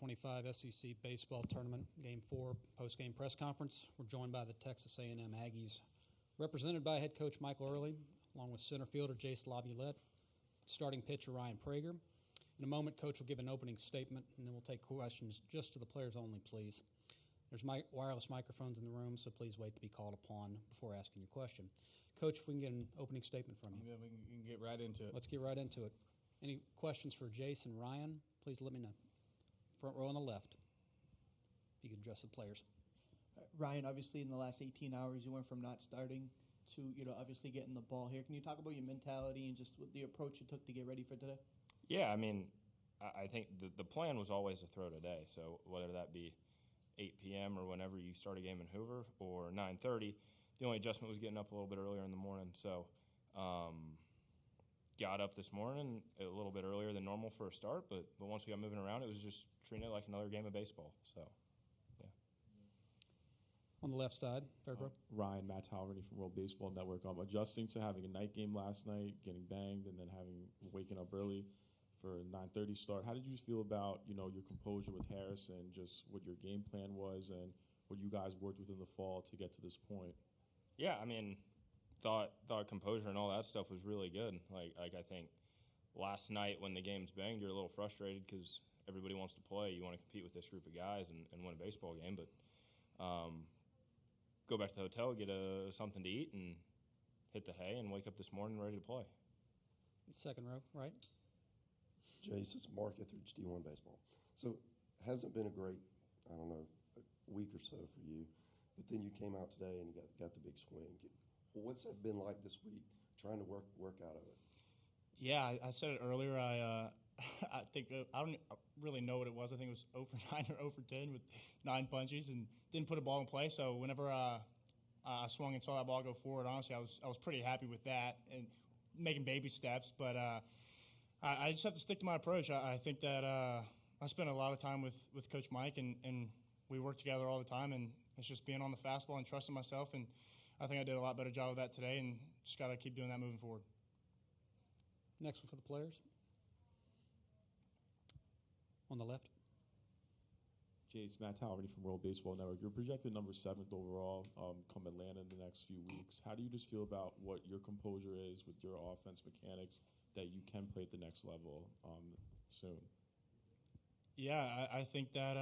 2025 SEC Baseball Tournament Game 4 post-game press conference. We're joined by the Texas A&M Aggies, represented by head coach Michael Early, along with center fielder Jace Laviolette, starting pitcher Ryan Prager. In a moment, Coach will give an opening statement, and then we'll take questions just to the players only, please. There's wireless microphones in the room, so please wait to be called upon before asking your question. Coach, if we can get an opening statement from you. Yeah, we can get right into it. Let's get right into it. Any questions for Jace and Ryan? Please let me know. Front row on the left, if you could address the players. Ryan, obviously in the last 18 hours, you went from not starting to, obviously getting the ball here. Can you talk about your mentality and just the approach you took to get ready for today? Yeah, I mean, I think the plan was always to throw today. So whether that be 8 p.m. or whenever you start a game in Hoover or 9:30, the only adjustment was getting up a little bit earlier in the morning. So got up this morning a little bit earlier than normal for a start, but once we got moving around, it was just treating it like another game of baseball. So, yeah. On the left side, third row. Ryan, Matt Halverny from World Baseball Network. Adjusting to having a night game last night, getting banged, and then waking up early for a 9:30 start. How did you feel about, your composure with Harrison, just what your game plan was and what you guys worked with in the fall to get to this point? Yeah, I mean, thought composure and all that stuff was really good. Like I think last night when the game's banged, you're a little frustrated because everybody wants to play. You want to compete with this group of guys and win a baseball game. But go back to the hotel, get something to eat, and hit the hay and wake up this morning ready to play. Second row, right? Jace, it's Mark Etheridge, D1 Baseball. So hasn't been a great, a week or so for you, but then you came out today and you got the big swing. What's that been like this week, trying to work out of it? Yeah, I said it earlier. I think I don't really know what it was. I think it was 0 for 9 or 0 for 10 with 9 punches and didn't put a ball in play. So whenever I swung and saw that ball go forward, honestly, I was pretty happy with that and making baby steps. But I just have to stick to my approach. I think that I spent a lot of time with Coach Mike, and we work together all the time. And it's just being on the fastball and trusting myself. And I think I did a lot better job of that today, and just got to keep doing that moving forward. Next one for the players. On the left. Jace, Matt Halverny from World Baseball Network. You're projected number 7th overall come Atlanta in the next few weeks. How do you just feel about what your composure is with your offense mechanics that you can play at the next level soon? Yeah, I think that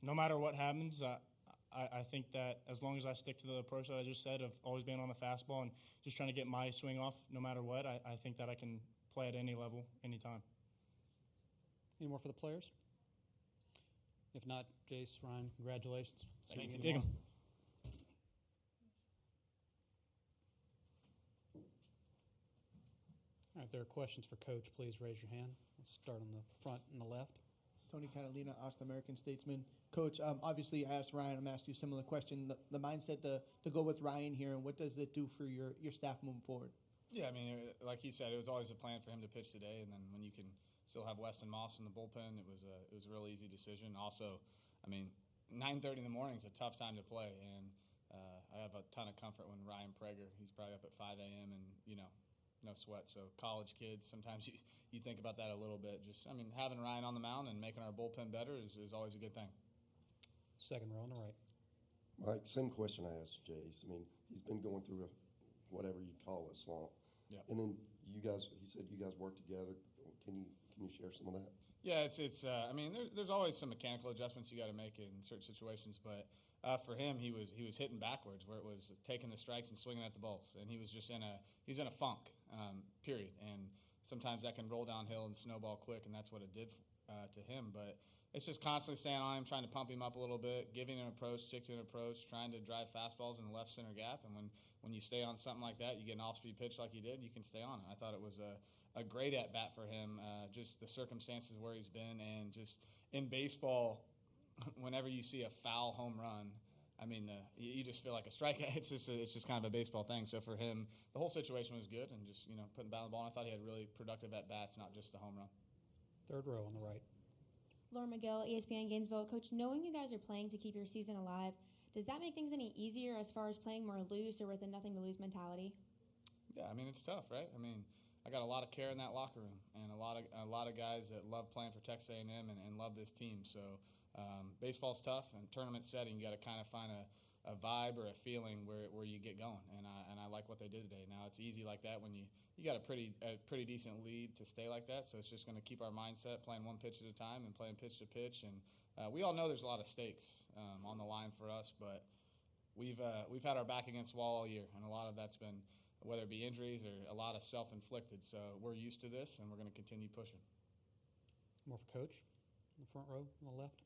no matter what happens, I think that as long as I stick to the approach that I just said of always being on the fastball and just trying to get my swing off no matter what, I think that I can play at any level, anytime. Any more for the players? If not, Jace, Ryan, congratulations. Thank you. Dig 'em. All right, if there are questions for Coach, please raise your hand. Let's start on the front and the left. Tony Catalina, Austin American Statesman. Coach, obviously I asked Ryan, I'm asking you a similar question. The mindset to go with Ryan here, and what does it do for your staff moving forward? Yeah, I mean, like he said, it was always a plan for him to pitch today, and then when you can still have Weston Moss in the bullpen, it was a really easy decision. Also, I mean, 9:30 in the morning is a tough time to play, and I have a ton of comfort when Ryan Prager, he's probably up at 5 a.m. and, no sweat. So college kids, sometimes you think about that a little bit. Having Ryan on the mound and making our bullpen better is always a good thing. Second row on the right. Mike, same question I asked Jace. I mean, he's been going through whatever you'd call a slump. Yeah. And then he said you guys work together. Can you share some of that? Yeah, there's always some mechanical adjustments you got to make in certain situations, but for him, he was hitting backwards where it was taking the strikes and swinging at the balls, and he was just in a funk, period. And sometimes that can roll downhill and snowball quick, and that's what it did to him. But it's just constantly staying on him, trying to pump him up a little bit, giving him an approach, chicken approach, trying to drive fastballs in the left center gap. And when you stay on something like that, you get an off-speed pitch like he did, you can stay on it. I thought it was a great at-bat for him, just the circumstances where he's been. And just in baseball, whenever you see a foul home run, you just feel like a strikeout. It's just kind of a baseball thing. So for him, the whole situation was good, and just putting the bat on the ball. And I thought he had really productive at-bats, not just a home run. Third row on the right. Laura McGill, ESPN Gainesville. Coach, knowing you guys are playing to keep your season alive, does that make things any easier as far as playing more loose or with a nothing to lose mentality? Yeah, it's tough, right? I got a lot of care in that locker room, and a lot of guys that love playing for Texas A&M and love this team. So baseball's tough, and tournament setting, you got to kind of find a vibe or a feeling where you get going. And I like what they did today. Now it's easy like that when you got a pretty decent lead to stay like that. So it's just going to keep our mindset playing one pitch at a time and playing pitch to pitch. And we all know there's a lot of stakes on the line for us, but we've had our back against the wall all year, and a lot of that's been whether it be injuries or a lot of self-inflicted. So we're used to this, and we're going to continue pushing. More for Coach in the front row on the left.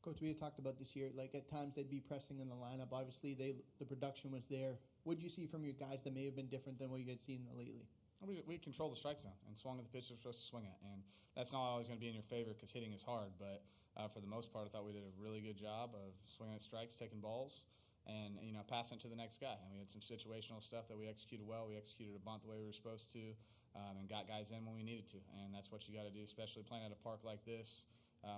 Coach, we had talked about this year, like at times they'd be pressing in the lineup. Obviously, the production was there. What did you see from your guys that may have been different than what you had seen lately? We controlled the strike zone and swung at the pitch we're supposed to swing at. And that's not always going to be in your favor because hitting is hard. But for the most part, I thought we did a really good job of swinging at strikes, taking balls, and passing it to the next guy. And we had some situational stuff that we executed well. We executed a bunt the way we were supposed to, and got guys in when we needed to. And that's what you got to do, especially playing at a park like this,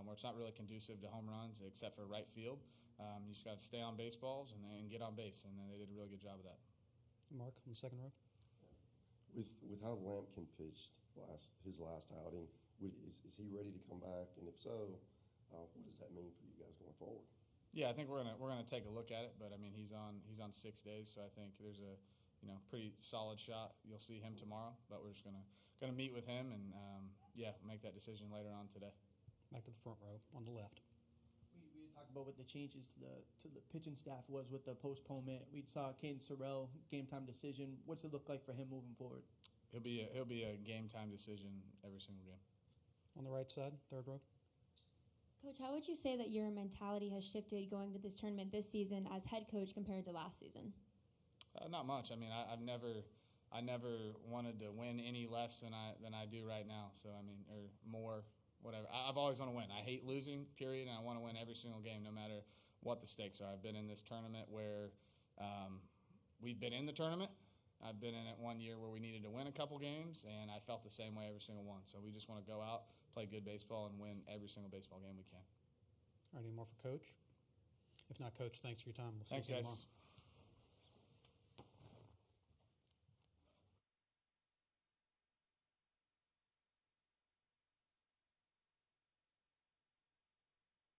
where it's not really conducive to home runs except for right field. You just got to stay on baseballs and get on base, and they did a really good job of that. Mark on the second row. With how Lampkin pitched his last outing, is he ready to come back? And if so, what does that mean for you guys going forward? Yeah, I think we're gonna take a look at it, but I mean he's on 6 days, so I think there's a pretty solid shot. You'll see him tomorrow, but we're just gonna meet with him and make that decision later on today. Back to the front row on the left. We had talked about what the changes to the pitching staff was with the postponement. We saw Caden Sorrell game time decision. What's it look like for him moving forward? He'll be a game time decision every single game. On the right side, third row. Coach, how would you say that your mentality has shifted going to this tournament this season as head coach compared to last season? Not much. I mean, I never wanted to win any less than I do right now. So I mean, or more, whatever. I've always want to win. I hate losing, period, and I want to win every single game, no matter what the stakes are. I've been in this tournament where we've been in the tournament. I've been in it one year where we needed to win a couple games, and I felt the same way every single one. So we just want to go out, play good baseball, and win every single baseball game we can. All right, any more for Coach? If not, Coach, thanks for your time. We'll see Thanks, you guys. tomorrow.